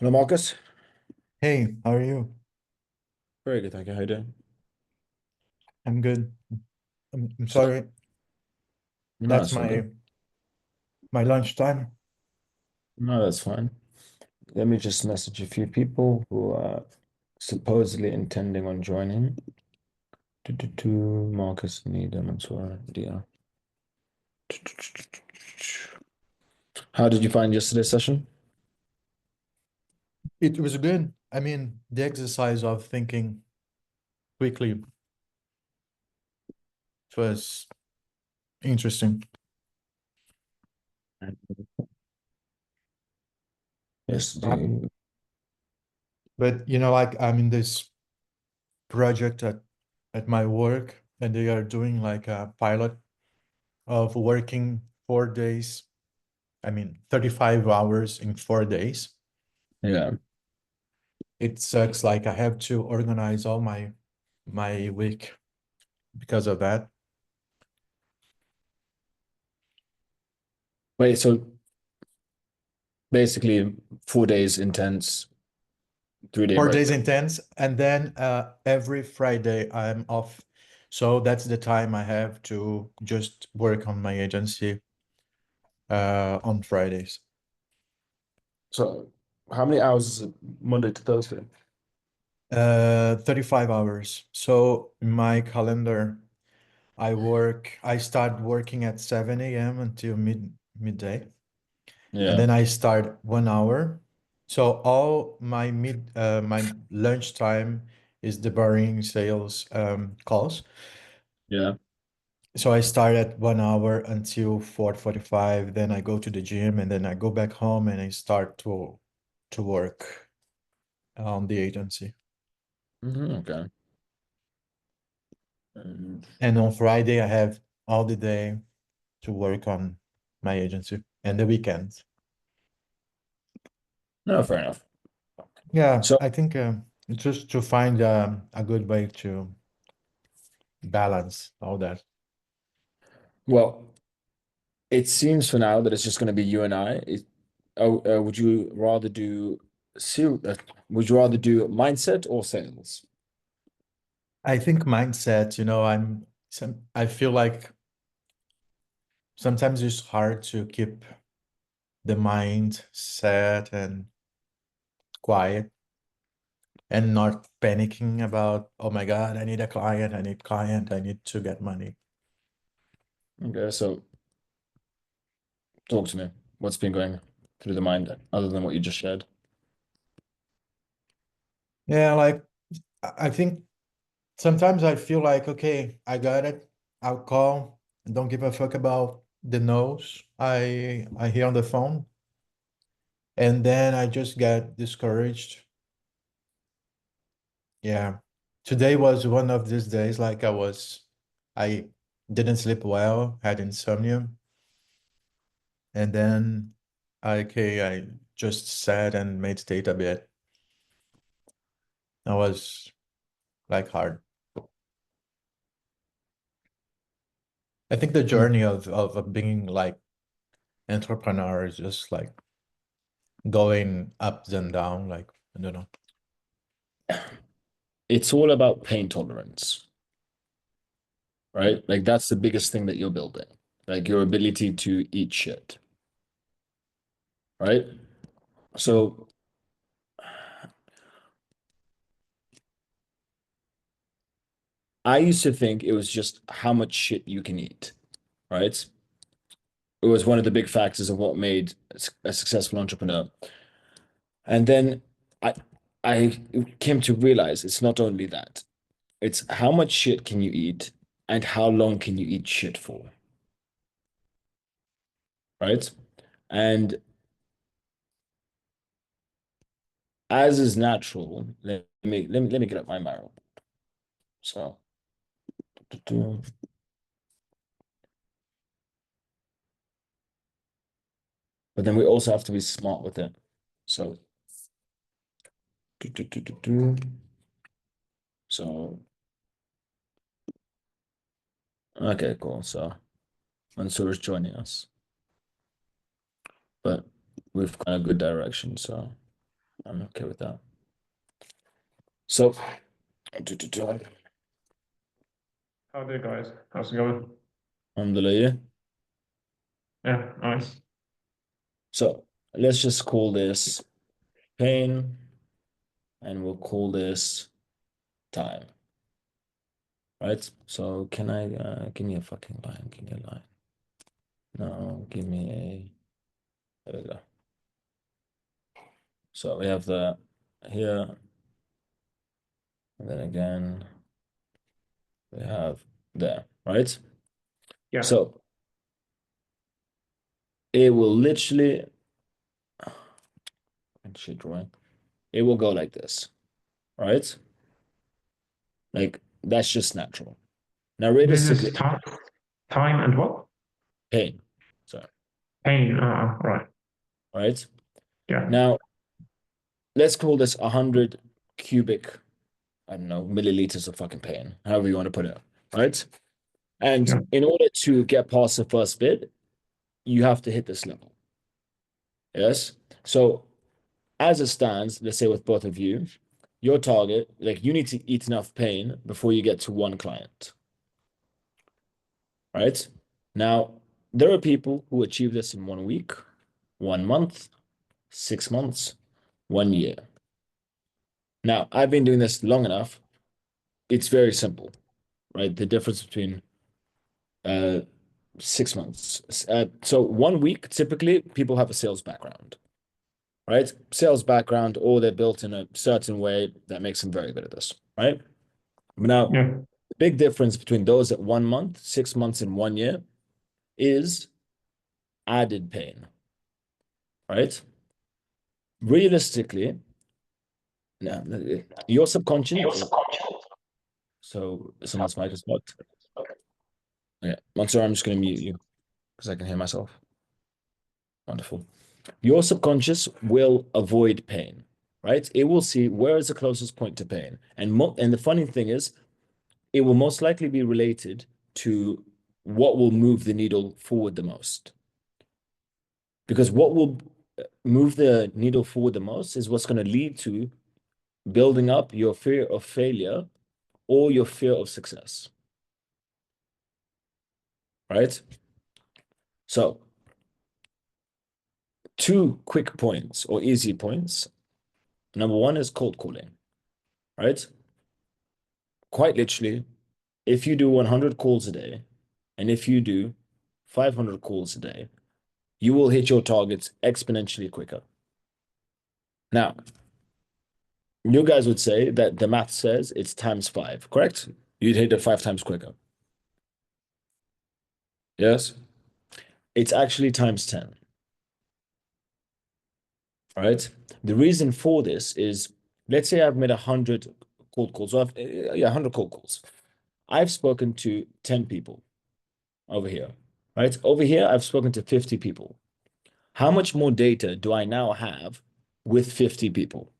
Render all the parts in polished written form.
Hello, Marcus. Hey, how are you? Very good, thank you. How you doing? I'm good. I'm So, sorry. no, That's that's all good. my lunchtime. No, that's fine. Let me just message a few people who are supposedly intending on joining. Marcus, Nida, Mansour, Dia. How did you find yesterday's session? It was good. I mean, the exercise of thinking quickly was interesting. Yes, Uh, But like I'm in this project at my work, and they are doing like a pilot of working 4 days. I mean, 35 hours in 4 days. yeah. It sucks. Like I have to organize all my week because of that. Wait, so basically 4 days intense, 3-day 4 days break. intense, and then every Friday I'm off. So that's the time I have to just work on my agency on Fridays. So, how many hours is it Monday to Thursday? 35 hours. So in my calendar, I start working at 7 a.m. until midday, and Yeah, then I start 1 hour. So all my lunch time is the boring sales calls. yeah. So I start at 1 hour until 4:45. Then I go to the gym, and then I go back home and I start to work on the agency. Okay. Um, And on Friday I have all the day to work on my agency and the weekends. no, fair enough. Yeah, So, I think just to find a good way to balance all that. well, it seems for now that it's just going to be you and I. Would you rather do would you rather do mindset or sales? I think mindset, I feel like sometimes it's hard to keep the mind set and quiet and not panicking about, oh my God, I need to get money. Okay, so talk to me. What's been going through the mind other than what you just shared? Yeah, like I think sometimes I feel like, okay, I got it. I'll call and don't give a fuck about the no's I hear on the phone. And then I just get discouraged. Yeah. Today was one of these days, like I didn't sleep well, had insomnia. And then I just sat and meditate a bit. That was like hard. I think the Mm. journey of being like entrepreneur is just like going ups and down, like I don't know. It's all about pain tolerance, right? Like that's the biggest thing that you're building. Like your ability to eat shit, right? So I used to think it was just how much shit you can eat, right? It was one of the big factors of what made a successful entrepreneur. And then I I came to realize it's not only that. It's how much shit can you eat and how long can you eat shit for, right? And as is natural, let me get up my marrow. So, but then we also have to be smart with it. So, so okay, cool. So Mansoor is joining us, but we've got a good direction. So. I'm okay with that. So, Howdy guys, how's it going? alhamdulillah. Yeah, nice. So let's just call this pain, and we'll call this time, right? So can I give me a fucking line? Give me a line. No, give me a. There we go. So we have the here, and then again we have there, right? Yeah, So it will literally, shit drawing. It will go like this, right? Like that's just natural. Now, this is realistically, time and what? pain. So, Pain. Right. right? Yeah, Now, let's call this 100 cubic, I don't know, milliliters of fucking pain, however you want to put it, right? And yeah, in order to get past the first bit, you have to hit this level. Yes. So, as it stands, let's say with both of you, your target, like you need to eat enough pain before you get to one client, right? Now, there are people who achieve this in 1 week, 1 month, 6 months, 1 year. Now, I've been doing this long enough. It's very simple, right? The difference between uh, 6 months. So 1 week, typically, people have a sales background, right? Sales background, or they're built in a certain way that makes them very good at this, right? Now, yeah. the big difference between those at 1 month, 6 months, and 1 year is added pain, right? Realistically, now, your subconscious. So someone's mic is blocked. Okay, I'm sorry, I'm just going to mute you because I can hear myself. Wonderful. Your subconscious will avoid pain, right? It will see where is the closest point to pain. And the funny thing is, it will most likely be related to what will move the needle forward the most. Because what will move the needle forward the most is what's going to lead to building up your fear of failure or your fear of success, right? So, two quick points or easy points. Number one is cold calling, right? Quite literally, if you do 100 calls a day, and if you do 500 calls a day, you will hit your targets exponentially quicker. Now, you guys would say that the math says it's times five, correct? You'd hit it 5 times quicker. Yes? It's actually times 10. All right. The reason for this is, let's say I've made 100 cold calls, or yeah, 100 cold calls. I've spoken to 10 people over here, right? Over here, I've spoken to 50 people. How much more data do I now have with 50 people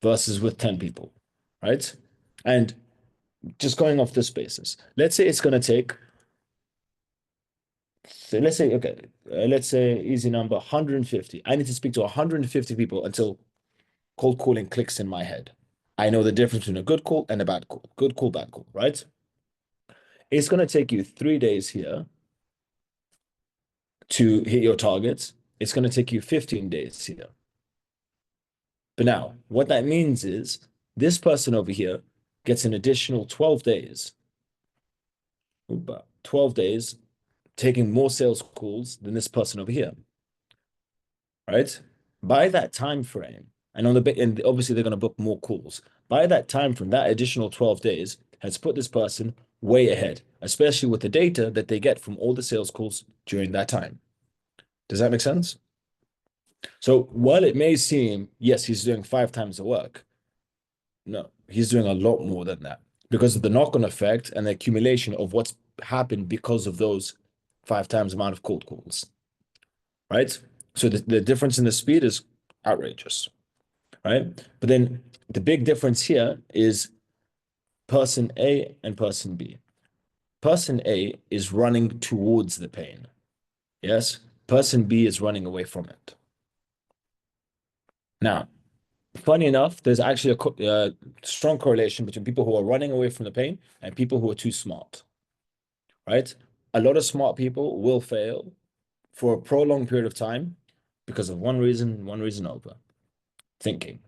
versus with 10 people, right? And just going off this basis, let's say it's going to take, so let's say, okay, let's say easy number 150. I need to speak to 150 people until cold calling clicks in my head. I know the difference between a good call and a bad call. Good call, bad call, right? It's going to take you 3 days here to hit your targets. It's going to take you 15 days here. But now, what that means is this person over here gets an additional 12 days, 12 days taking more sales calls than this person over here, right? By that time frame, and on the bit, and obviously they're going to book more calls. By that time frame, that additional 12 days has put this person way ahead, especially with the data that they get from all the sales calls during that time. Does that make sense? So while it may seem, yes, he's doing 5 times the work, no, he's doing a lot more than that because of the knock-on effect and the accumulation of what's happened because of those 5 times amount of cold calls, right? So the difference in the speed is outrageous, right? But then the big difference here is person A and person B. Person A is running towards the pain. Yes. Person B is running away from it. Now, Funny enough, there's actually a strong correlation between people who are running away from the pain and people who are too smart, right? A lot of smart people will fail for a prolonged period of time because of one reason over, thinking,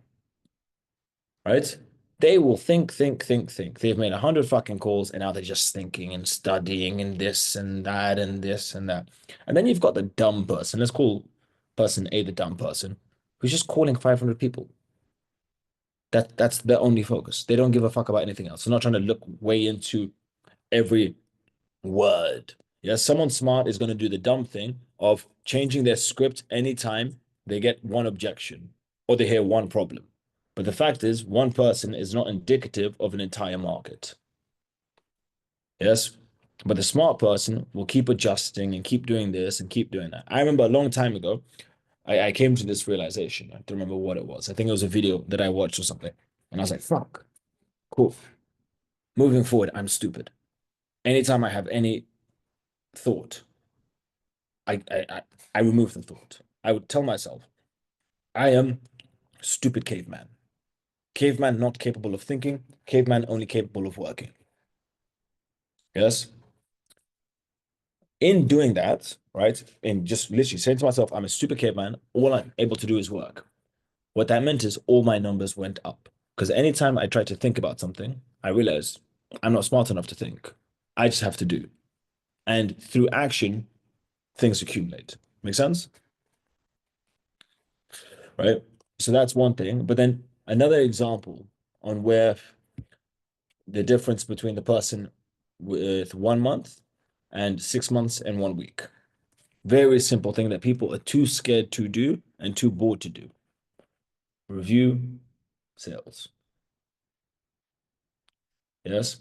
right? They will think. They've made 100 fucking calls and now they're just thinking and studying and this and that and this and that. And then you've got the dumb person. Let's call person A the dumb person who's just calling 500 people. That's their only focus. They don't give a fuck about anything else. They're not trying to look way into every word. Yeah, someone smart is going to do the dumb thing of changing their script anytime they get one objection or they hear one problem. But the fact is, one person is not indicative of an entire market. Yes. But the smart person will keep adjusting and keep doing this and keep doing that. I remember a long time ago, I came to this realization. I don't remember what it was. I think it was a video that I watched or something. And I was like, fuck, cool. Moving forward, I'm stupid. Anytime I have any thought, I, I, I, I remove the thought. I would tell myself, I am stupid caveman. Caveman not capable of thinking, caveman only capable of working. Yes. In doing that, right, and just literally saying to myself, I'm a stupid caveman, all I'm able to do is work. What that meant is all my numbers went up. Because anytime I tried to think about something, I realized I'm not smart enough to think. I just have to do. And through action, things accumulate. Make sense? Right? So that's one thing. But then another example on where the difference between the person with 1 month and 6 months and 1 week. Very simple thing that people are too scared to do and too bored to do. Review sales. Yes.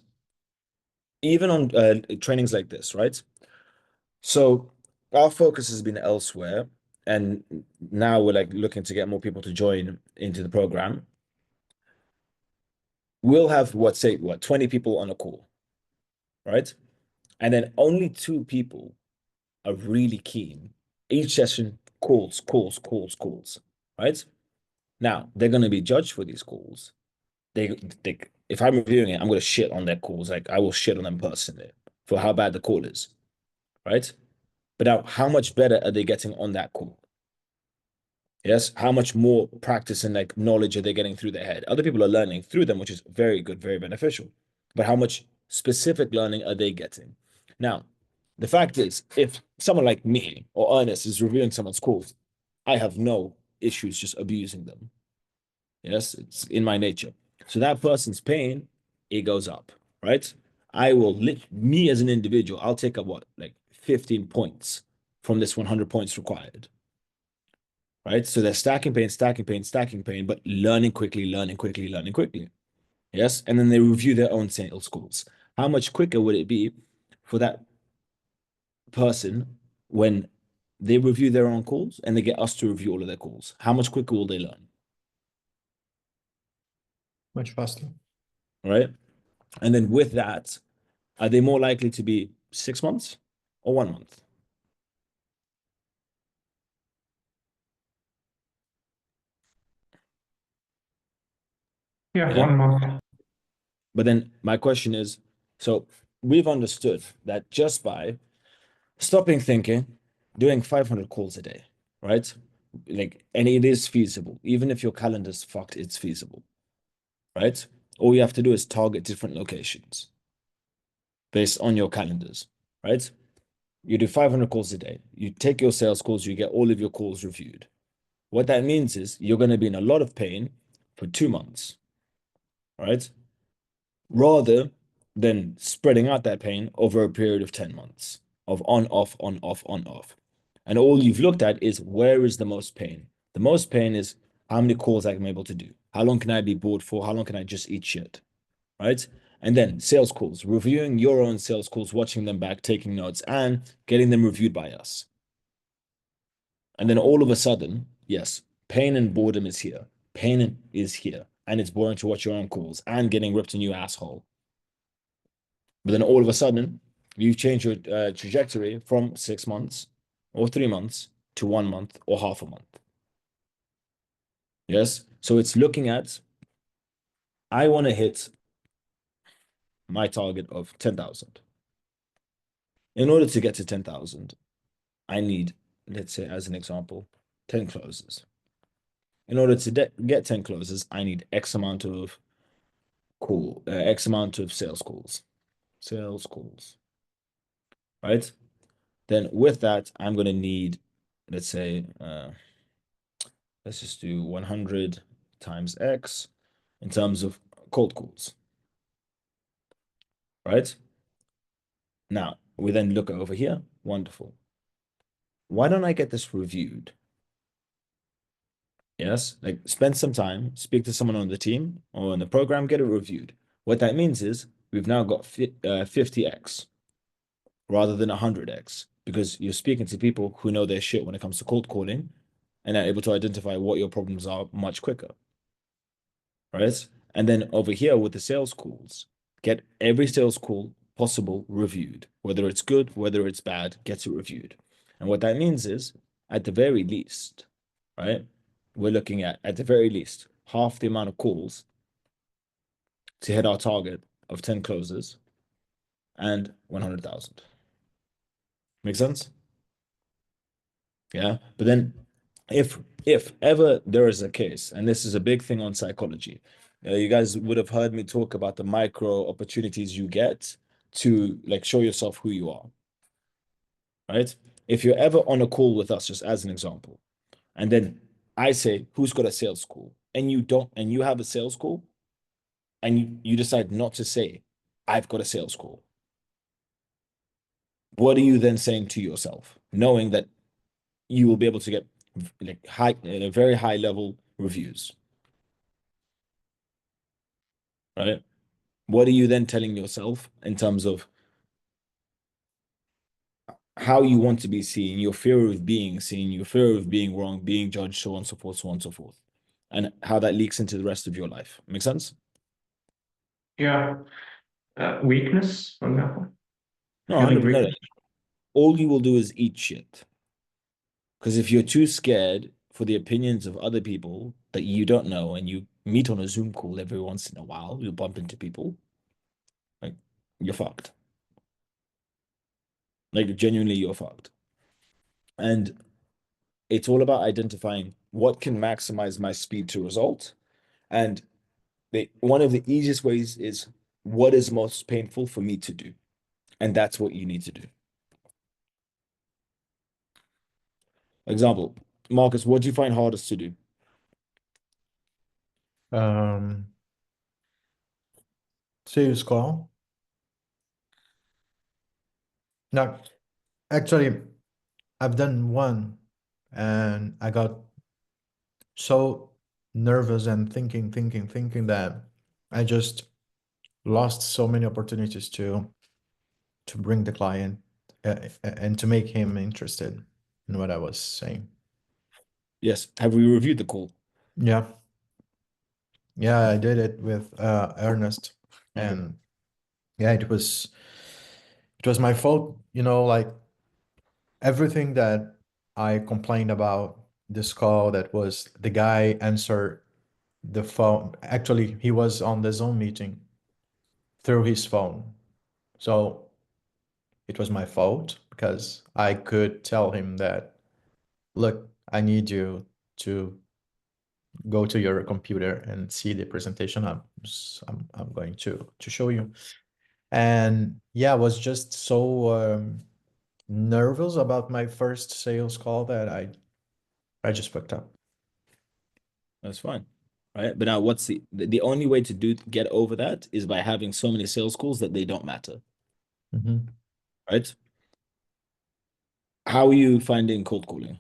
Even on trainings like this, right? So our focus has been elsewhere, and now we're like looking to get more people to join into the program. We'll have what 20 people on a call, right? And then only two people are really keen. Each session calls, right? Now they're going to be judged for these calls. They if I'm reviewing it, I'm going to shit on their calls. Like I will shit on them personally for how bad the call is, right? But now, how much better are they getting on that call? Yes, how much more practice and like knowledge are they getting through their head? Other people are learning through them, which is very good, very beneficial. But how much specific learning are they getting? Now, the fact is, if someone like me or Ernest is reviewing someone's calls, I have no issues just abusing them. Yes, it's in my nature. So that person's pain, it goes up, right? I will me as an individual, I'll take up what, like 15 points from this 100 points required, right? So they're stacking pain, but learning quickly, learning quickly, learning quickly. Yes. And then they review their own sales calls. How much quicker would it be for that person when they review their own calls and they get us to review all of their calls? How much quicker will they learn? Much faster. Right. And then with that, are they more likely to be 6 months or 1 month? Yeah, Yeah. 1 month. But then my question is, so we've understood that just by stopping thinking, doing 500 calls a day, right? Like, and it is feasible. Even if your calendar's fucked, it's feasible, right? All you have to do is target different locations based on your calendars, right? You do 500 calls a day. You take your sales calls, you get all of your calls reviewed. What that means is you're going to be in a lot of pain for 2 months, right? Rather than spreading out that pain over a period of 10 months of on, off, on, off, on, off. And all you've looked at is where is the most pain? The most pain is how many calls I'm able to do. How long can I be bored for? How long can I just eat shit? Right? And then sales calls, reviewing your own sales calls, watching them back, taking notes, and getting them reviewed by us. And then all of a sudden, yes, pain and boredom is here. Pain is here. And it's boring to watch your own calls and getting ripped a new asshole. But then all of a sudden, you've changed your trajectory from 6 months or 3 months to 1 month or half a month. Yes. So it's looking at, I want to hit my target of 10,000. In order to get to 10,000, I need, let's say, as an example, 10 closes. In order to get 10 closes, I need X amount of X amount of sales calls. Sales calls, right? Then with that, I'm going to need, let's say, let's just do 100 times X in terms of cold calls, right? Now, we then look over here. Wonderful. Why don't I get this reviewed? Yes, like spend some time, speak to someone on the team or in the program, get it reviewed. What that means is we've now got 50x rather than 100x because you're speaking to people who know their shit when it comes to cold calling and are able to identify what your problems are much quicker, right? And then over here with the sales calls, get every sales call possible reviewed, whether it's good, whether it's bad, get it reviewed. And what that means is, at the very least, right, we're looking at the very least, half the amount of calls to hit our target of 10 closes and 100,000. Make sense? Yeah. But then if ever there is a case, and this is a big thing on psychology, you guys would have heard me talk about the micro opportunities you get to like show yourself who you are, right? If you're ever on a call with us, just as an example, and then I say, who's got a sales call? And you don't, and you have a sales call, and you decide not to say, I've got a sales call. What are you then saying to yourself, knowing that you will be able to get like very high level reviews, right? What are you then telling yourself in terms of how you want to be seen, your fear of being seen, your fear of being wrong, being judged, so on and so forth, so on and so forth, and how that leaks into the rest of your life? Make sense? Yeah. Weakness, for example. No, Feeling 100%. No, weakness. all you will do is eat shit. Because if you're too scared for the opinions of other people that you don't know and you meet on a Zoom call every once in a while, you bump into people, like you're fucked. Like genuinely, you're fucked. And it's all about identifying what can maximize my speed to result. And one of the easiest ways is what is most painful for me to do. And that's what you need to do. Example, Marcus, what do you find hardest to do? Um, Sales call. No, actually, I've done one and I got so nervous and thinking that I just lost so many opportunities to bring the client and to make him interested in what I was saying. Yes. Have we reviewed the call? Yeah. Yeah, I did it with Ernest. Okay. And yeah, it was my fault, like everything that I complained about this call, that was the guy answered the phone. Actually, he was on the Zoom meeting through his phone. So it was my fault because I could tell him that, look, I need you to go to your computer and see the presentation I'm going to show you. And yeah, I was just so nervous about my first sales call that I just fucked up. That's fine. Right. But now what's the only way to get over that is by having so many sales calls that they don't matter. Mhm. Right? How are you finding cold calling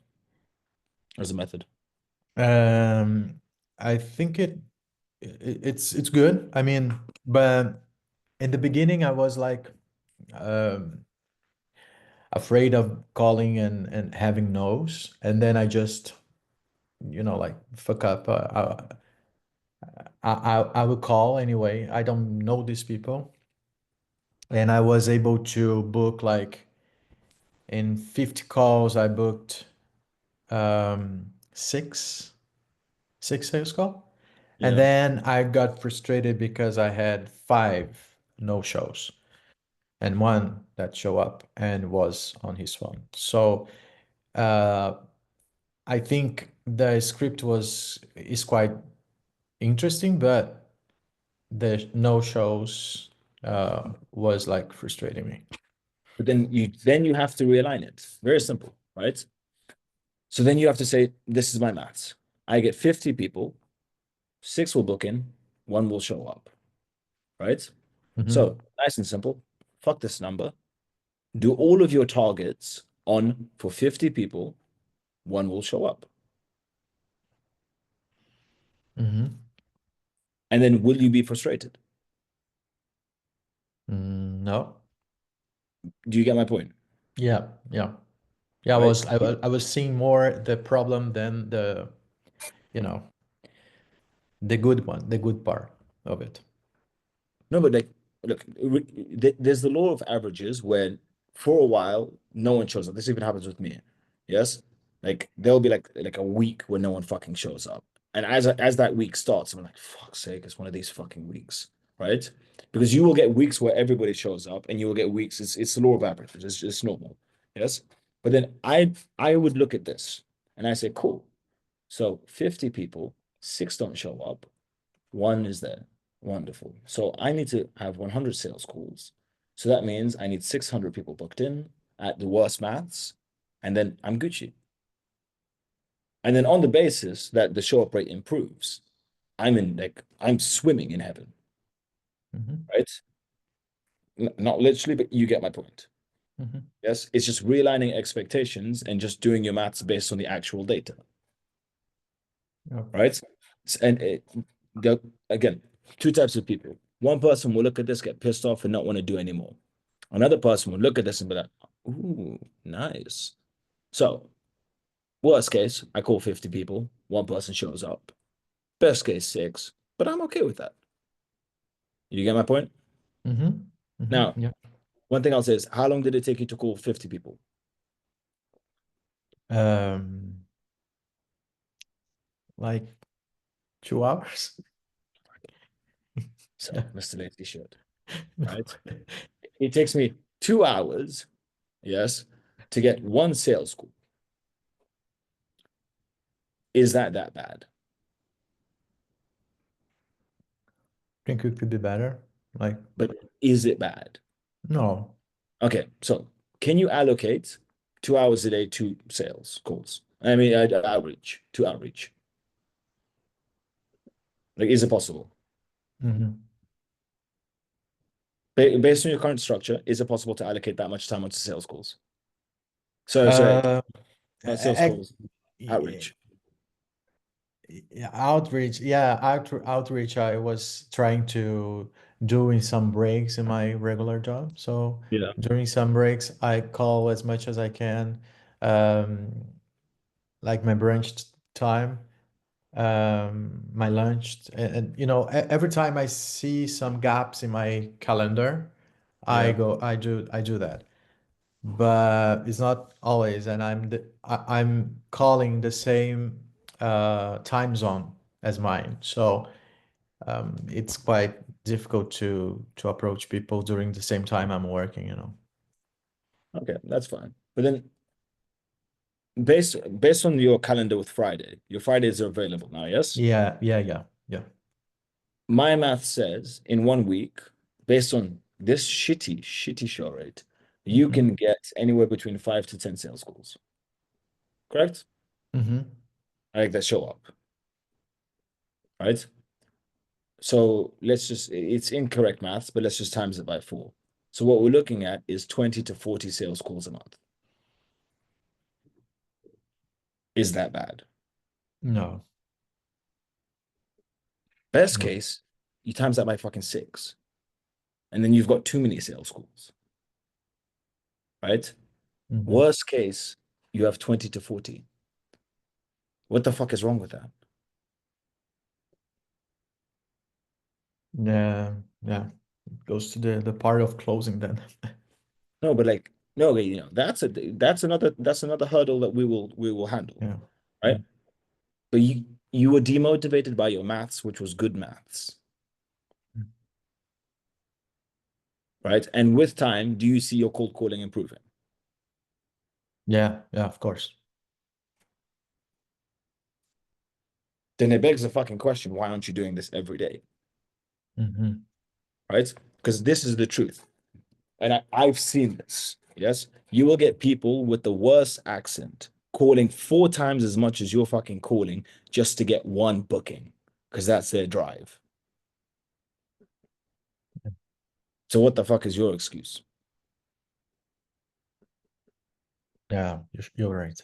as a method? Um, I think it's good. I mean, but in the beginning, I was like um, afraid of calling and having no's, and then I just like fuck up. I will call anyway. I don't know these people, and I was able to book like in 50 calls. I booked six sales call. And Yeah. then I got frustrated because I had 5 no shows and one that showed up and was on his phone. So uh, I think the script is quite interesting, but the no shows was like frustrating me. But then you have to realign it. Very simple, right? So then you have to say, this is my maths. I get 50 people, 6 will book in, 1 will show up, right? Mhm. So nice and simple. Fuck this number. Do all of your targets on for 50 people, 1 will show up. Mhm. And then will you be frustrated? No. Do you get my point? Yeah. Yeah. Yeah. Right? I was seeing more the problem than the, you know, the good one, the good part of it. No, but like, look, there's the law of averages where for a while no one shows up. This even happens with me. Yes, like there'll be like a week where no one fucking shows up, and as that week starts, I'm like, fuck's sake, it's one of these fucking weeks, right? Because you will get weeks where everybody shows up, and you will get weeks. It's the law of averages. It's normal. Yes, but then I would look at this and I say, cool. So 50 people, 6 don't show up. 1 is there. Wonderful. So I need to have 100 sales calls. So that means I need 600 people booked in at the worst maths, and then I'm Gucci. And then on the basis that the show up rate improves, I'm swimming in heaven, Mhm. right? Not literally, but you get my point. Mhm. Yes, it's just realigning expectations and just doing your maths based on the actual data, Yeah. right? And again, 2 types of people. One person will look at this, get pissed off, and not want to do anymore. Another person would look at this and be like, ooh, nice. So, worst case, I call 50 people, 1 person shows up. Best case, 6, but I'm okay with that. You get my point? Mhm. Mhm. Now, Yeah. one thing I'll say is, how long did it take you to call 50 people? Um, like 2 hours. So, Yeah. Mr. Lazy should, No. right? It takes me 2 hours, yes, to get 1 sales call. Is that bad? Think it could be better. Like, But is it bad? no. Okay, so can you allocate 2 hours a day to sales calls? I mean, outreach, to outreach. Like, is it possible? Mhm. Based on your current structure, is it possible to allocate that much time onto sales calls? Sorry, Uh, not sales ac- calls, outreach. yeah, outreach. Yeah, outreach. I was trying to do in some breaks in my regular job. So Yeah. during some breaks, I call as much as I can, um, like my brunch time, my lunch, and every time I see some gaps in my calendar, Yeah. I do that. But it's not always, and I'm calling the same time zone as mine, so it's quite difficult to approach people during the same time I'm working, Okay, that's fine. But then based on your calendar with Friday, your Fridays are available now, yes? Yeah, yeah, yeah, yeah. My math says in 1 week, based on this shitty show rate, you Hmm. can get anywhere between 5 to 10 sales calls. Correct? Hmm. Like that show up, right? So it's incorrect maths, but let's just times it by 4. So what we're looking at is 20 to 40 sales calls a month. Is that bad? No, Best no. case, you times that by fucking 6, and then you've got too many sales calls, right? Hmm. Worst case, you have 20 to 40. What the fuck is wrong with that? Yeah, yeah. It goes to the part of closing then. No, but like, no, that's another hurdle that we will handle, Yeah. right? But you were demotivated by your maths, which was good maths, right? And with time, do you see your cold calling improving? Yeah, of course. Then it begs the fucking question, why aren't you doing this every day? Mm-hmm. Right? Because this is the truth. And I've seen this. Yes. You will get people with the worst accent calling 4 times as much as you're fucking calling just to get one booking because that's their drive. So what the fuck is your excuse? Yeah, you're right.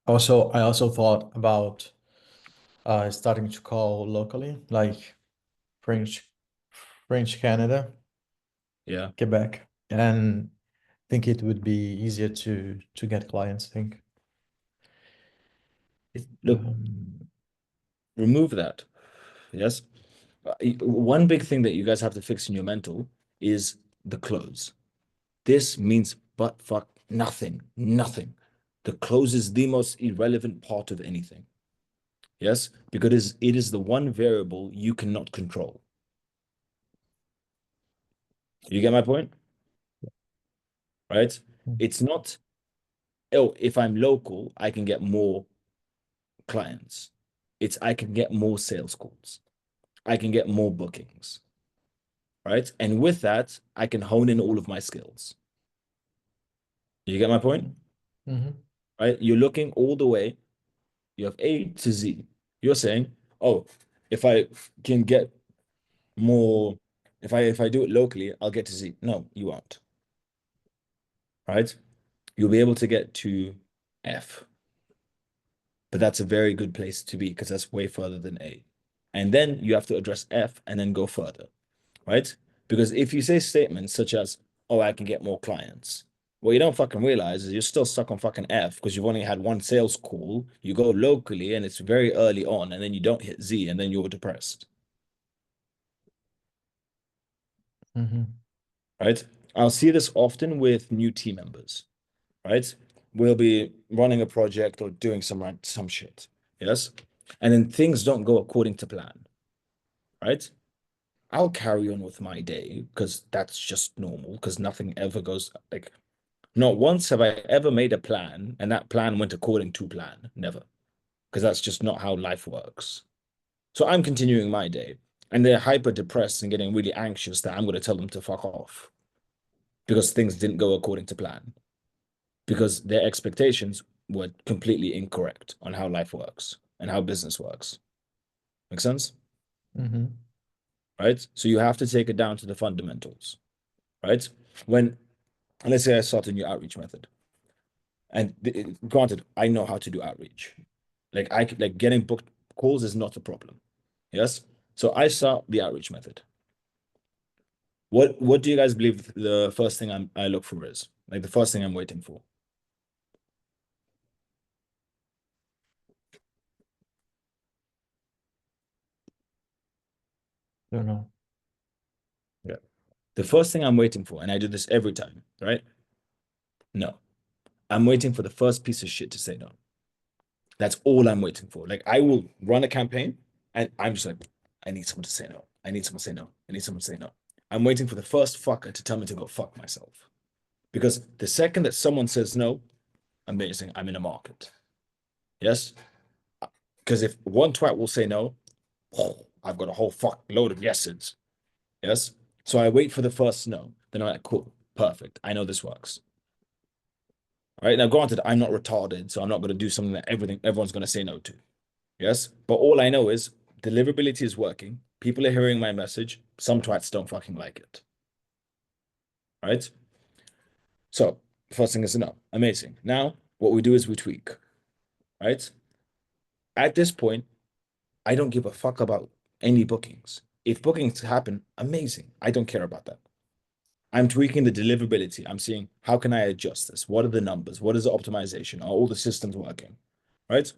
Also, I also thought about starting to call locally, like French, French Canada, Yeah. Quebec, and think it would be easier to get clients. I think. Look, remove that. Yes. One big thing that you guys have to fix in your mental is the close. This means but fuck nothing. Nothing. The close is the most irrelevant part of anything. Yes, because it is the one variable you cannot control. You get my point? Right? Mm. It's not, oh, if I'm local, I can get more clients. It's I can get more sales calls. I can get more bookings. Right? And with that, I can hone in all of my skills. You get my point? Mm-hmm. Right? You're looking all the way, you have A to Z. You're saying, oh, if I can get more, if I do it locally, I'll get to Z. No, you won't. Right? You'll be able to get to F. But that's a very good place to be because that's way further than A. And then you have to address F and then go further, right? Because if you say statements such as, oh, I can get more clients, what you don't fucking realize is you're still stuck on fucking F because you've only had one sales call. You go locally and it's very early on, and then you don't hit Z and then you're depressed, Mm-hmm. right? I'll see this often with new team members, right? We'll be running a project or doing some shit, yes? And then things don't go according to plan, right? I'll carry on with my day because that's just normal because nothing ever goes like not once have I ever made a plan and that plan went according to plan. Never. Because that's just not how life works. So I'm continuing my day and they're hyper depressed and getting really anxious that I'm going to tell them to fuck off because things didn't go according to plan because their expectations were completely incorrect on how life works and how business works. Make sense? Mm-hmm. Right? So you have to take it down to the fundamentals, right? When let's say I start a new outreach method, and granted, I know how to do outreach. Like I could, like getting booked calls is not a problem. Yes. So I start the outreach method. What do you guys believe the first thing I look for is? Like the first thing I'm waiting for? Don't know. Yeah. The first thing I'm waiting for, and I do this every time, right? No. I'm waiting for the first piece of shit to say no. That's all I'm waiting for. Like I will run a campaign and I'm just like, I need someone to say no. I need someone to say no. I need someone to say no. I'm waiting for the first fucker to tell me to go fuck myself. Because the second that someone says no, amazing, I'm in a market. Yes? Because if one twat will say no, oh, I've got a whole fuck load of yeses. Yes? So I wait for the first no. Then I'm like, cool, perfect. I know this works. All right. Now, granted, I'm not retarded, so I'm not going to do something that everyone's going to say no to. Yes. But all I know is deliverability is working. People are hearing my message. Some twats don't fucking like it. Right. So first thing is no. Amazing. Now, what we do is we tweak. Right. At this point, I don't give a fuck about any bookings. If bookings happen, amazing. I don't care about that. I'm tweaking the deliverability. I'm seeing how can I adjust this? What are the numbers? What is the optimization? Are all the systems working? Right?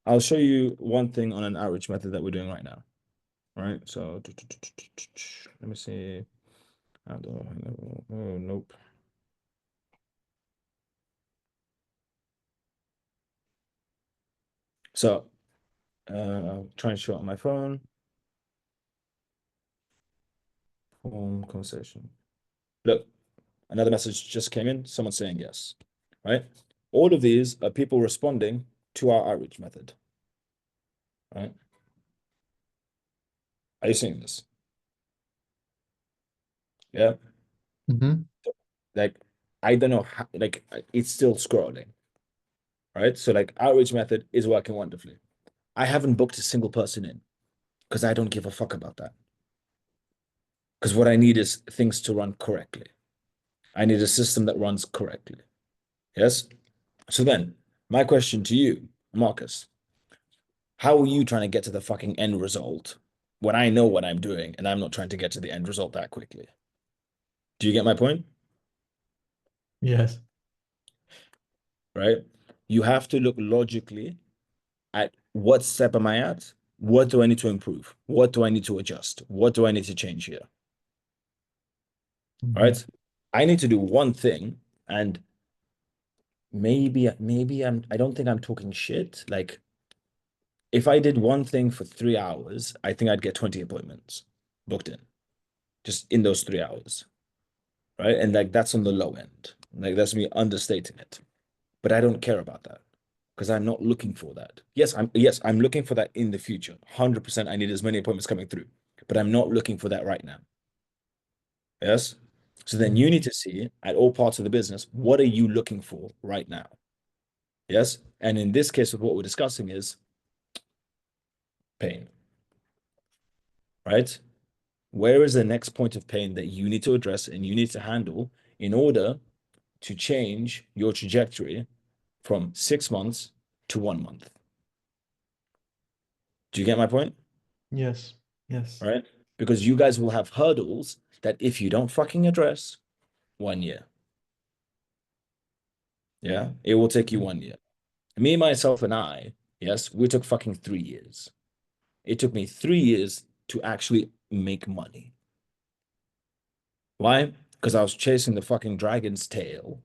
I'll show you one thing on an outreach method that we're doing right now. All right. So let me see. Oh, nope. So I'll try and show it on my phone. Conversation. Look, another message just came in. Someone saying yes, right? All of these are people responding to our outreach method, right? Are you seeing this? Yeah. Mm-hmm. Like, I don't know how, like, it's still scrolling, right? So, like, outreach method is working wonderfully. I haven't booked a single person in because I don't give a fuck about that. Because what I need is things to run correctly. I need a system that runs correctly. Yes. So then, my question to you, Marcus, how are you trying to get to the fucking end result when I know what I'm doing and I'm not trying to get to the end result that quickly? Do you get my point? Yes. Right? You have to look logically at what step am I at? What do I need to improve? What do I need to adjust? What do I need to change here? Mm-hmm. Right? I need to do one thing, and maybe I don't think I'm talking shit. Like, if I did one thing for 3 hours, I think I'd get 20 appointments booked in just in those 3 hours. Right? And like that's on the low end. Like that's me understating it. But I don't care about that because I'm not looking for that. Yes, I'm looking for that in the future. 100% I need as many appointments coming through, but I'm not looking for that right now. Yes. So then you need to see at all parts of the business, what are you looking for right now? Yes. And in this case, of what we're discussing is pain, right? Where is the next point of pain that you need to address and you need to handle in order to change your trajectory from 6 months to 1 month? Do you get my point? Yes. Yes. Right? Because you guys will have hurdles that if you don't fucking address, 1 year. Yeah. It will take you 1 year. Me, myself, and I, yes, we took fucking 3 years. It took me 3 years to actually make money. Why? Because I was chasing the fucking dragon's tail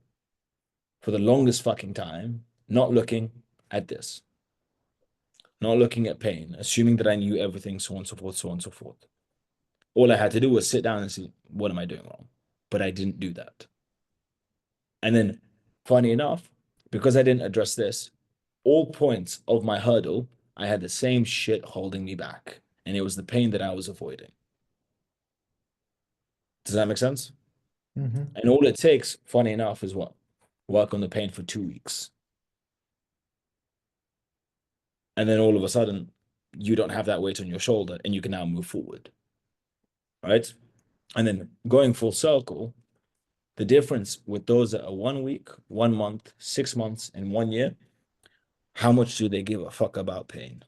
for the longest fucking time, not looking at this, not looking at pain, assuming that I knew everything, so on and so forth, so on and so forth. All I had to do was sit down and see, what am I doing wrong? But I didn't do that. And then, funny enough, because I didn't address this, all points of my hurdle, I had the same shit holding me back. And it was the pain that I was avoiding. Does that make sense? Mm-hmm. And all it takes, funny enough, is what? Work on the pain for 2 weeks. And then all of a sudden, you don't have that weight on your shoulder and you can now move forward. Right? And then going full circle, the difference with those that are 1 week, 1 month, 6 months, and 1 year, how much do they give a fuck about pain?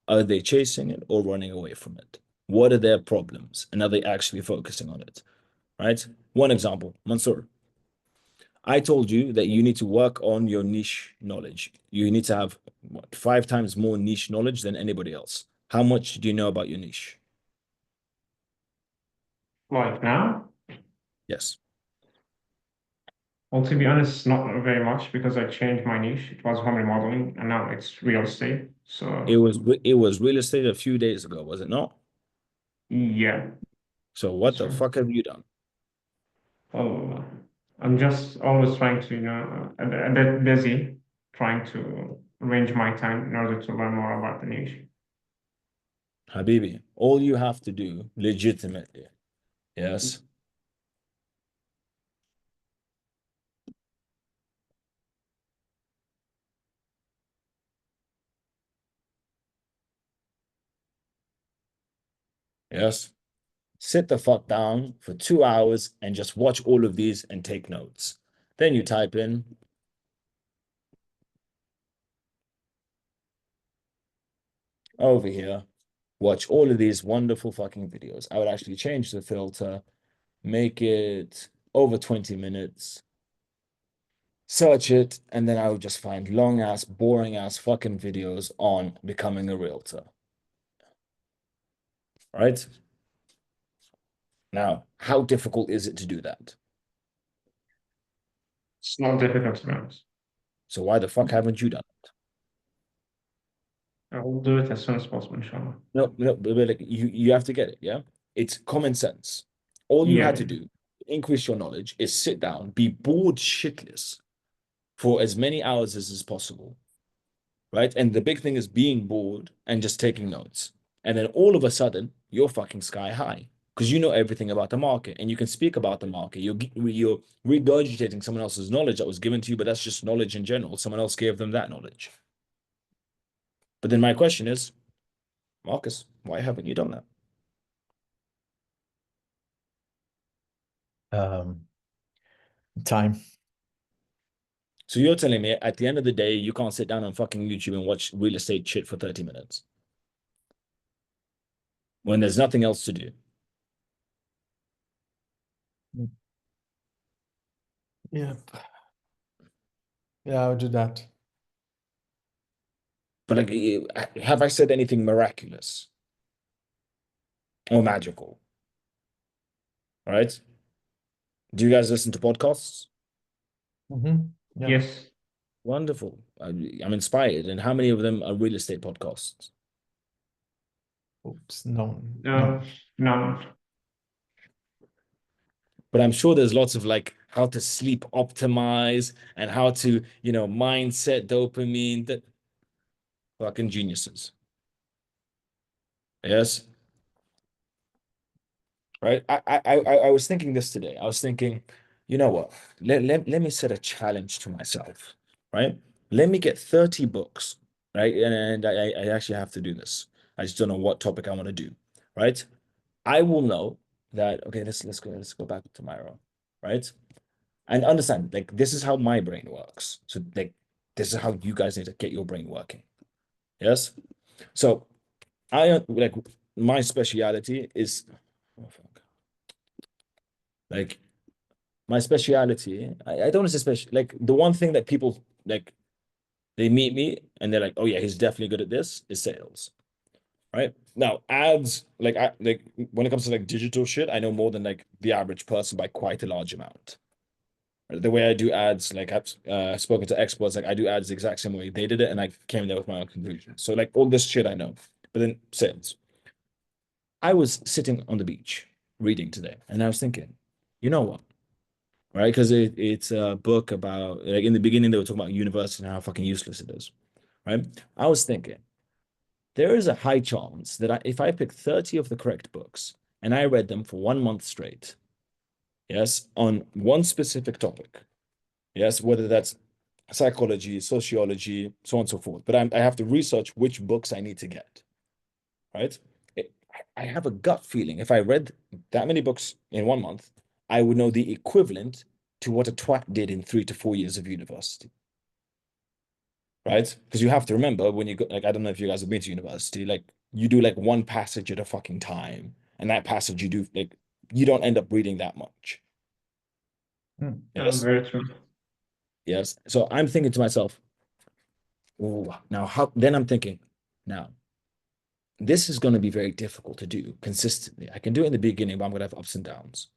Are they chasing it or running away from it? What are their problems? And are they actually focusing on it? Right? One example, Mansoor. I told you that you need to work on your niche knowledge. You need to have what, 5 times more niche knowledge than anybody else. How much do you know about your niche? Like now? Yes. Well, to be honest, not very much because I changed my niche. It was home remodeling and now it's real estate. It So was real estate a few days ago, was it not? yeah, So what that's the right. fuck have you done? Well, I'm just always trying to, a bit busy trying to arrange my time in order to learn more about the niche. Habibi, all you have to do legitimately, yes, yes, sit the fuck down for 2 hours and just watch all of these and take notes. Then you type in over here, watch all of these wonderful fucking videos. I would actually change the filter, make it over 20 minutes, search it, and then I would just find long ass, boring ass fucking videos on becoming a realtor. Right? Now, how difficult is it to do that? It's not difficult to be honest. So why the fuck haven't you done it? I will do it as soon as possible, inshallah. No, but like you have to get it, yeah? It's common sense. All you had Yeah. to do to increase your knowledge is sit down, be bored shitless for as many hours as is possible, right? And the big thing is being bored and just taking notes. And then all of a sudden, you're fucking sky high because you know everything about the market and you can speak about the market. You're regurgitating someone else's knowledge that was given to you, but that's just knowledge in general. Someone else gave them that knowledge. But then my question is, Marcus, why haven't you done that? Time. So you're telling me at the end of the day, you can't sit down on fucking YouTube and watch real estate shit for 30 minutes when there's nothing else to do. Yeah. Yeah, I'll do that. But like, have I said anything miraculous or magical? All right. Do you guys listen to podcasts? Yeah. Yes. Wonderful. I'm inspired. And how many of them are real estate podcasts? Oops. No. Uh, no. But I'm sure there's lots of like how to sleep optimize and how to, mindset dopamine that fucking geniuses. Yes. Right. I was thinking this today. I was thinking, you know what? Let me set a challenge to myself. Right. Let me get 30 books. Right. And I actually have to do this. I just don't know what topic I want to do. Right. I will know that, okay, let's go back to Myra. Right. And understand, like, this is how my brain works. So, like, this is how you guys need to get your brain working. Yes. So like my speciality is oh, fuck. Like my speciality, I don't want to say special, like the one thing that people like they meet me and they're like, oh yeah, he's definitely good at this is sales. Right. Now, ads, like like when it comes to like digital shit, I know more than like the average person by quite a large amount. The way I do ads, like I've spoken to experts, like I do ads the exact same way they did it, and I came there with my own conclusion. So like all this shit I know. But then sales. I was sitting on the beach reading today, and I was thinking, you know what? Right? Because it's a book about like in the beginning they were talking about university and how fucking useless it is. Right? I was thinking there is a high chance that if I pick 30 of the correct books and I read them for 1 month straight, yes, on one specific topic, yes, whether that's psychology, sociology, so on and so forth. But I have to research which books I need to get, right? It, I have a gut feeling if I read that many books in 1 month, I would know the equivalent to what a twat did in 3 to 4 years of university, right? Because you have to remember when you go, like, I don't know if you guys have been to university, like, you do like one passage at a fucking time. And that passage you do, like, you don't end up reading that much. Yes. Very true. Yes. So I'm thinking to myself, oh, now how, then I'm thinking, now, this is going to be very difficult to do consistently. I can do it in the beginning, but I'm going to have ups and downs,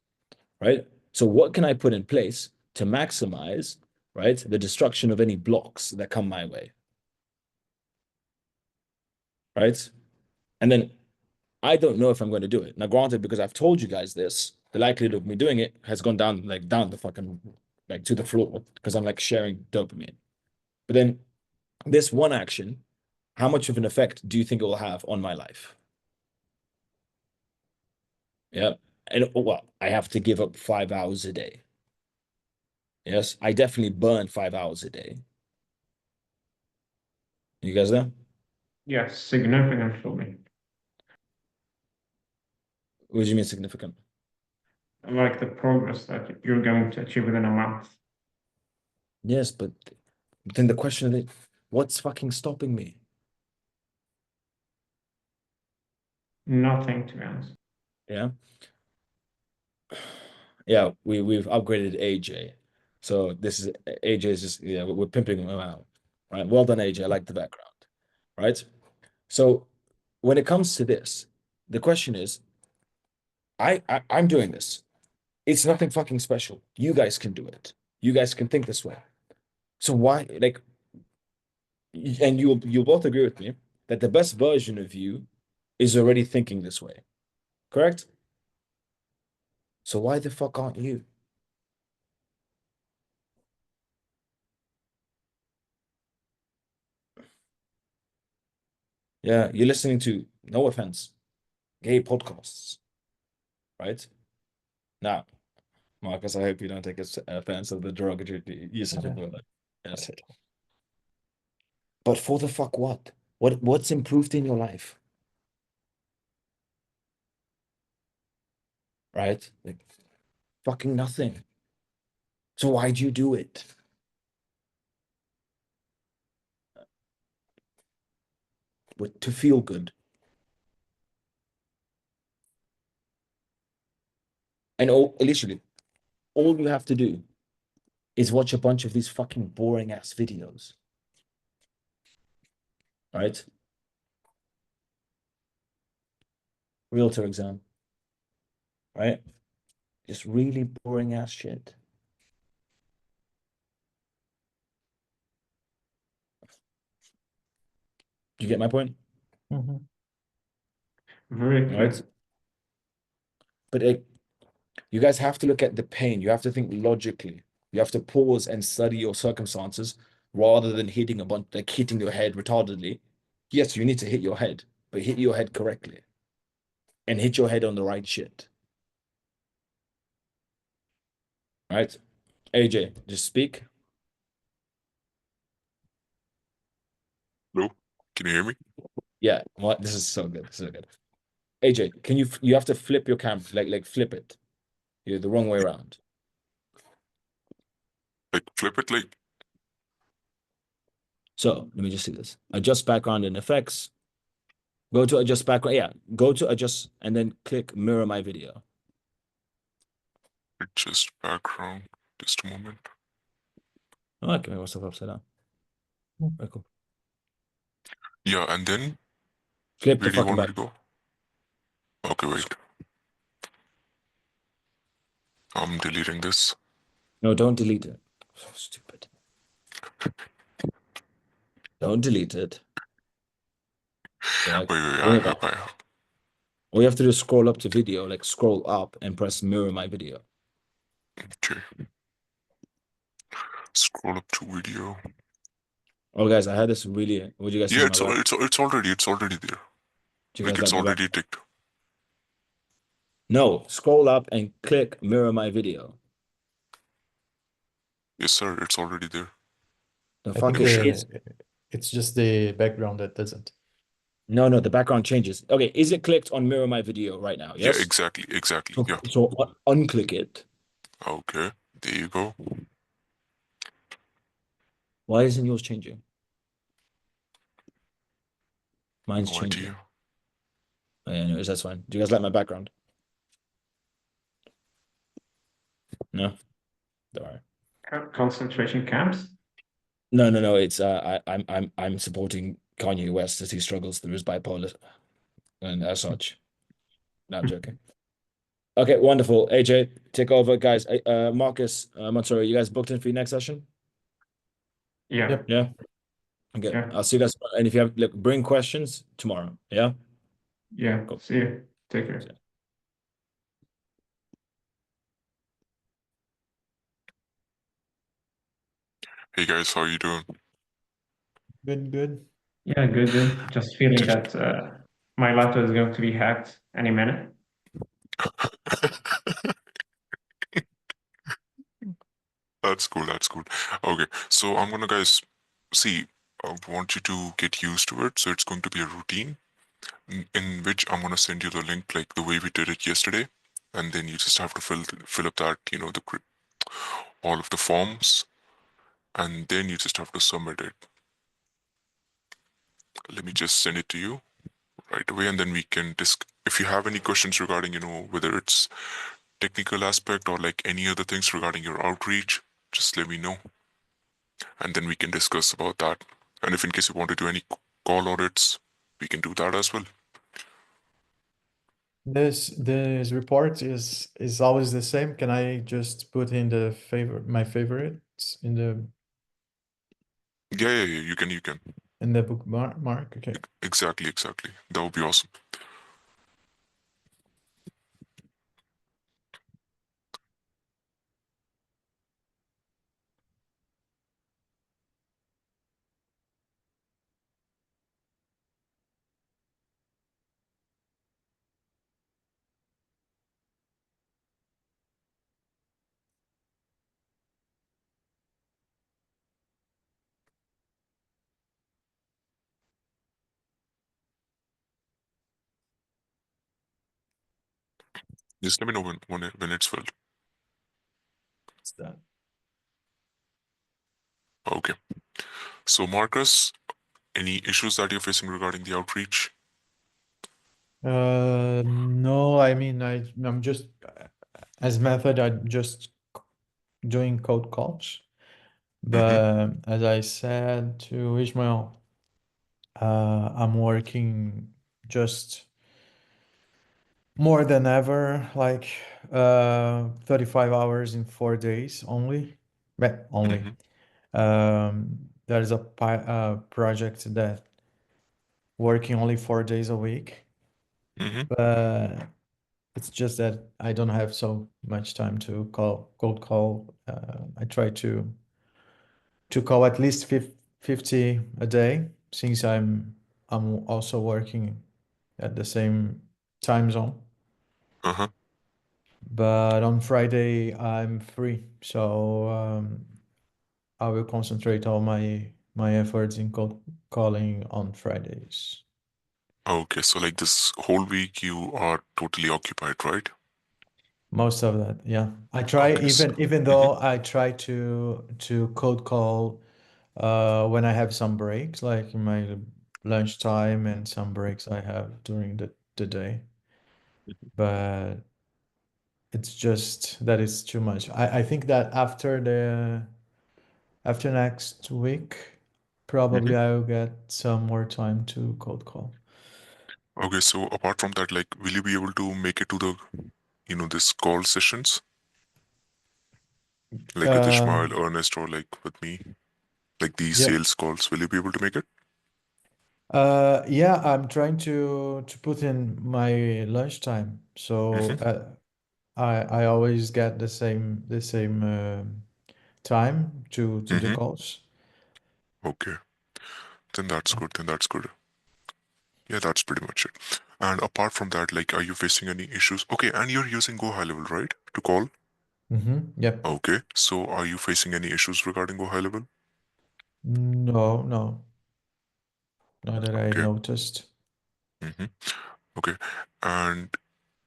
right? So what can I put in place to maximize, right, the destruction of any blocks that come my way, right? And then I don't know if I'm going to do it. Now, granted, because I've told you guys this, the likelihood of me doing it has gone down, like down the fucking, like to the floor because I'm like sharing dopamine. But then this one action, how much of an effect do you think it will have on my life? Yeah. And well, I have to give up 5 hours a day. Yes, I definitely burn 5 hours a day. You guys there? Yes, significantly. What do you mean significant? Like the progress that you're going to achieve within a month. Yes, but then the question is, what's fucking stopping me? Nothing, to be honest. Yeah. Yeah, we've upgraded AJ. So this is AJ is just yeah, we're pimping him out. Right. Well done, AJ. I like the background. Right. So when it comes to this, the question is, I'm doing this. It's nothing fucking special. You guys can do it. You guys can think this way. So why, like, and you'll both agree with me that the best version of you is already thinking this way. Correct? So why the fuck aren't you? Yeah, you're listening to, no offense, gay podcasts, right? Now, Marcus, I hope you don't take offense of the derogatory usage of the word. Yes. But for the fuck what? What's improved in your life? Right? Like fucking nothing. So why'd you do it? To feel good. And literally, all you have to do is watch a bunch of these fucking boring ass videos. Right? Realtor exam. Right? Just really boring ass shit. Do you get my point? Very clear. Right? But you guys have to look at the pain. You have to think logically. You have to pause and study your circumstances rather than hitting a bunch, like hitting your head retardedly. Yes, you need to hit your head, but hit your head correctly and hit your head on the right shit. Right? AJ, just speak. Hello, can you hear me? Yeah, what? This is so good. This is so good. AJ, you have to flip your camera, like flip it. You're the wrong way around. Like flip it, like So let me just see this. Adjust background and effects. Go to adjust background. Yeah, go to adjust and then click mirror my video. just background. Just a moment. Oh, I can make myself upside down. Very cool. Yeah, and then Flip where the do you fucking want me back. to go? Okay, wait. I'm deleting this. No, don't delete it. So stupid. Don't delete it. Yeah. All you have to do is scroll up to video, like scroll up and press mirror my video. Okay. Scroll up to video. Oh, guys, I had this really. What do you guys Yeah, think? it's already there. Do you Like guys it's like my back? already ticked. No, scroll up and click mirror my video. Yes, sir. It's already there. The I think fucking shit. it's just the background that doesn't. No, the background changes. Okay, is it clicked on mirror my video right now? Yeah, Yes. exactly. So, Yeah. so unclick it. Okay. There you go. Why isn't yours changing? Mine's No changing. idea. Oh, yeah, anyways, that's fine. Do you guys like my background? No? Don't worry. Concentration camps. No. It's I'm supporting Kanye West as he struggles through his bipolar and as such. No, I'm joking. Okay, wonderful. AJ, take over, guys. Marcus, Montero, you guys booked in for your next session? Yeah. Yep. Yeah. Okay. Yeah. I'll see you guys. And if you have, look, bring questions tomorrow. Yeah. Yeah. Cool. See you. Take care. Hey guys, how you doing? Good. Yeah, good. Just feeling that my laptop is going to be hacked any minute. That's cool. Okay, so I'm gonna guys see. I want you to get used to it. So it's going to be a routine in which I'm gonna send you the link like the way we did it yesterday, and then you just have to fill up that all of the forms, and then you just have to submit it. Let me just send it to you right away, and then we can if you have any questions regarding whether it's technical aspect or like any other things regarding your outreach, just let me know, and then we can discuss about that. And if in case you want to do any call audits, we can do that as well. This report is always the same. Can I just put in my favorites in the? Yeah, you can. in the bookmark. Okay. Exactly, exactly. That would be awesome. Just let me know when it's filled. It's done. Okay. So Marcus, any issues that you're facing regarding the outreach? No, I mean, I'm just, as method, I'm just doing code calls. But as I said to Ismael, I'm working just more than ever, like 35 hours in 4 days only. But only. Mm-hmm. There's a project that working only 4 days a week, Mm-hmm. but it's just that I don't have so much time to cold call. I try to call at least 50 a day since I'm also working at the same time zone. Uh-huh. But on Friday I'm free, so I will concentrate all my efforts in cold calling on Fridays. Okay, so like this whole week you are totally occupied, right? Most of that, yeah. I try Okay, so even mhm. though I try to cold call when I have some breaks, like in my lunchtime and some breaks I have during the day. But it's just that it's too much. I think that after next week, Mhm. probably I will get some more time to cold call. Okay, so apart from that, like, will you be able to make it to the, this call sessions, like with Um, Ishmael, Ernest, or like with me, like these yeah. sales calls? Will you be able to make it? Yeah, I'm trying to put in my lunchtime. So Mm-hmm. I always get the same time to the Mm-hmm. calls. Okay, then that's good. Then that's good. Yeah, that's pretty much it. And apart from that, like, are you facing any issues? Okay, and you're using Go High Level, right, to call? Yep. Okay, so are you facing any issues regarding Go High Level? No, no, not that I Okay. noticed. Mm-hmm. Okay, and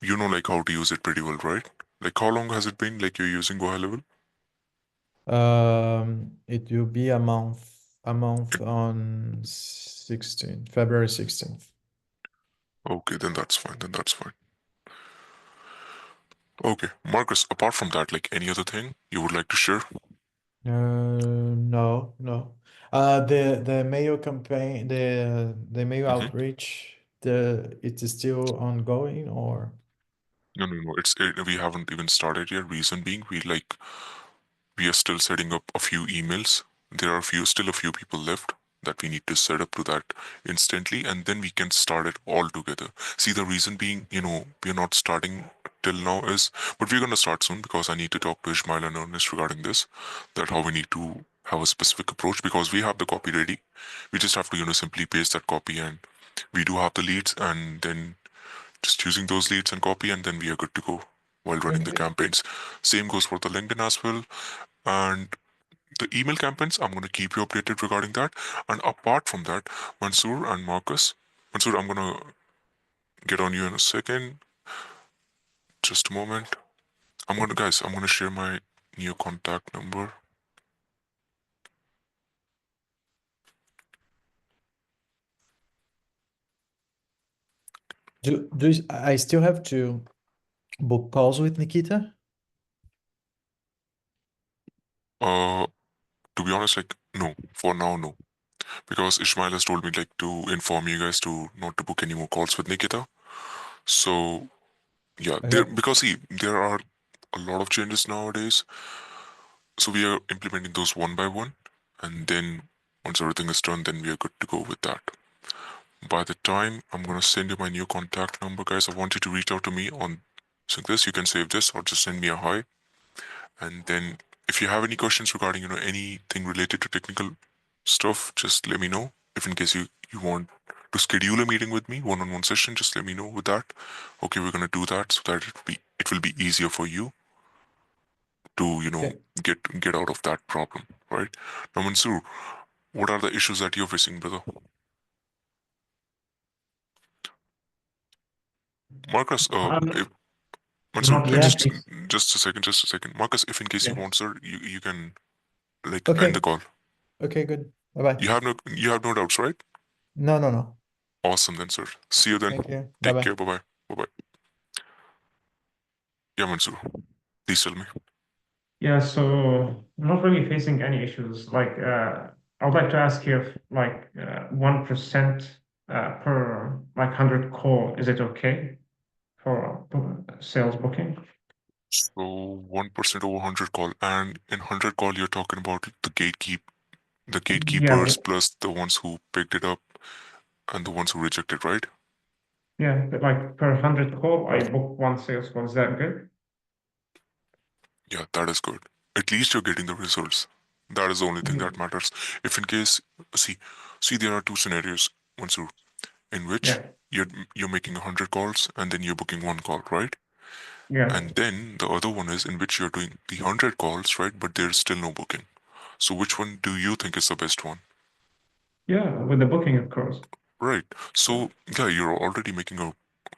you know like how to use it pretty well, right? Like how long has it been like you're using Go High Level? It will be a month on February 16th. Okay, then that's fine. Then that's fine. Okay, Marcus, apart from that, like any other thing you would like to share? No, no. The mail campaign, the mail Mm-hmm. outreach, it is still ongoing or? No, no, no. We haven't even started yet. Reason being, we are still setting up a few emails. There are still a few people left that we need to set up to that instantly, and then we can start it all together. See, the reason being, we're not starting till now but we're gonna start soon because I need to talk to Ishmael and Ernest regarding this, that how we need to have a specific approach because we have the copy ready. We just have to, simply paste that copy and we do have the leads and then just using those leads and copy and then we are good to go while running the Okay. campaigns. Same goes for the LinkedIn as well. And the email campaigns, I'm going to keep you updated regarding that. And apart from that, Mansoor and Marcus, Mansoor, I'm going to get on you in a second. Just a moment. I'm going to share my new contact number. I still have to book calls with Nikita? Uh, to be honest, like, no, for now, no. Because Ishmael has told me, like, to inform you guys to not to book any more calls with Nikita. So, yeah, Okay. because see, there are a lot of changes nowadays. So we are implementing those one by one. And then Once everything is done, then we are good to go with that. By the time I'm gonna send you my new contact number, guys, I want you to reach out to me on this. You can save this or just send me a hi. And then if you have any questions regarding, anything related to technical stuff, just let me know. If in case you want to schedule a meeting with me, one-on-one session, just let me know with that. Okay, we're gonna do that so that it will be easier for you to, Okay. get out of that problem, right? Now, Mansoor, what are the issues that you're facing, brother? Marcus, I'm Mansoor, not Yeah. really just fixed. just a second. Marcus, if in case you Yeah. want, sir, you can like end the Okay. call. Okay, good. Bye-bye. You have no doubts, right? No, no, no. Awesome then, sir. See you then. Thank you. Take Bye-bye. care. Bye bye. Bye bye. Yeah, Mansoor. Please tell me. Yeah, so I'm not really facing any issues. Like, I would like to ask you if, like, 1% per, like, 100 call, is it okay for sales booking? So 1% over 100 call, and in 100 call, you're talking about the Yeah, gatekeepers plus the ones who picked it up and the ones who rejected, right? yeah, but like per 100 call, I book one sales call. Is that good? Yeah, that is good. At least you're getting the results. That is the only thing Yeah, that matters. If in case, see, there are two scenarios, Mansoor, in which yeah, you're making 100 calls and then you're booking one call, right? yeah, And then the other one is in which you're doing the 100 calls, right? But there's still no booking. So which one do you think is the best one? yeah, with the booking, of course. Right. So yeah, you're already making a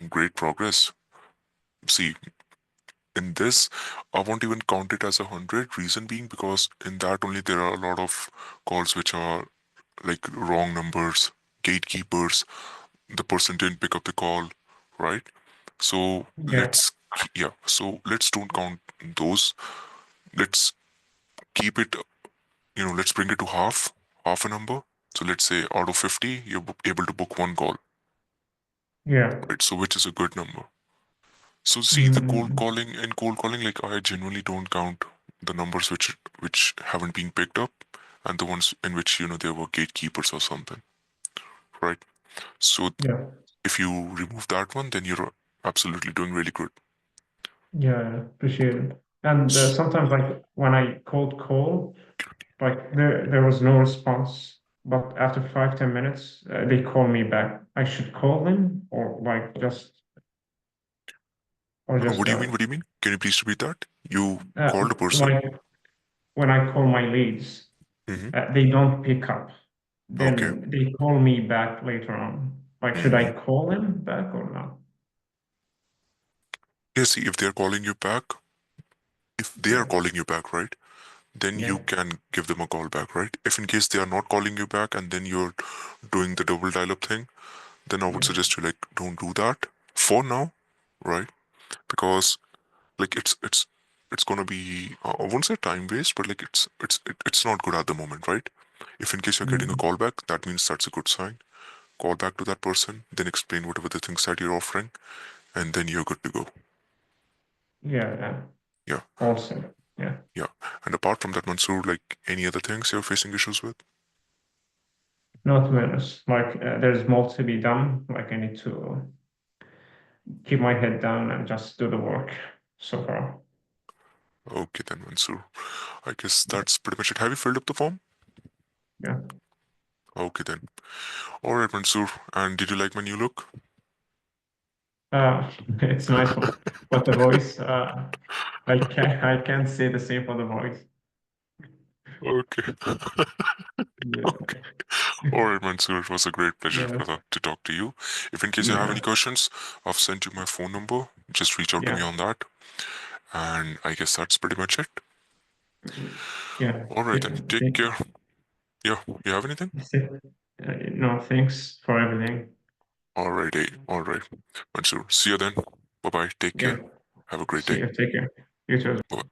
great progress. See, in this, I won't even count it as 100. Reason being because in that only there are a lot of calls which are like wrong numbers, gatekeepers, the person didn't pick up the call, right? So Yeah, let's don't count those. Let's keep it, let's bring it to half a number. So let's say out of 50, you're able to book one call, yeah. right? So which is a good number. So see, the Mm, cold calling, like I genuinely don't count the numbers which haven't been picked up and the ones in which, there were gatekeepers or something, right? So yeah, if you remove that one, then you're absolutely doing really good. yeah, appreciate it. And sometimes, like, when I cold call, like there was no response, but after 5, 10 minutes, they call me back. I should call them or like What just do you mean? What do you mean? Can you please repeat that? You called a person? like when I call my leads, Hmm. they don't pick up. Okay. Then they call me back later on. Like, should Hmm. I call them back or not? Yeah, see, if they're calling you back, if they are Yeah, calling you back, right, then you yeah, can give them a call back, right? If in case they are not calling you back and then you're doing the double dial up thing, then I would yeah, suggest you like don't do that for now, right? Because like it's gonna be I won't say time waste, but like it's not good at the moment, right? If in case you're getting a mm, call back, that means that's a good sign. Call back to that person, then explain whatever the things that you're offering, and then you're good to go. yeah, yeah. Yeah, Also, yeah. yeah. And apart from that, Mansoor, like any other things you're facing issues with? Not to be honest, like there's more to be done. Like I need to keep my head down and just do the work so far. Okay then, Mansoor. I guess that's pretty much it. Have you filled up the form? Yeah. Okay then. All right, Mansoor. And did you like my new look? It's nice, but the voice, I can't say the same for the voice. Okay. Yeah. Okay. All right, Mansoor. It was a great pleasure, Yeah. brother, to talk to you. If in case you have any Yeah. questions, I've sent you my phone number. Just reach out to me Yeah. on that. And I guess that's pretty much it. Yeah. All right then. Take care. Yeah. You have anything? No, thanks for everything. All right, all right. Mansoor. See you then. Bye bye. Take Yeah. care. Have a great See day. you. Take care. You too. Bye.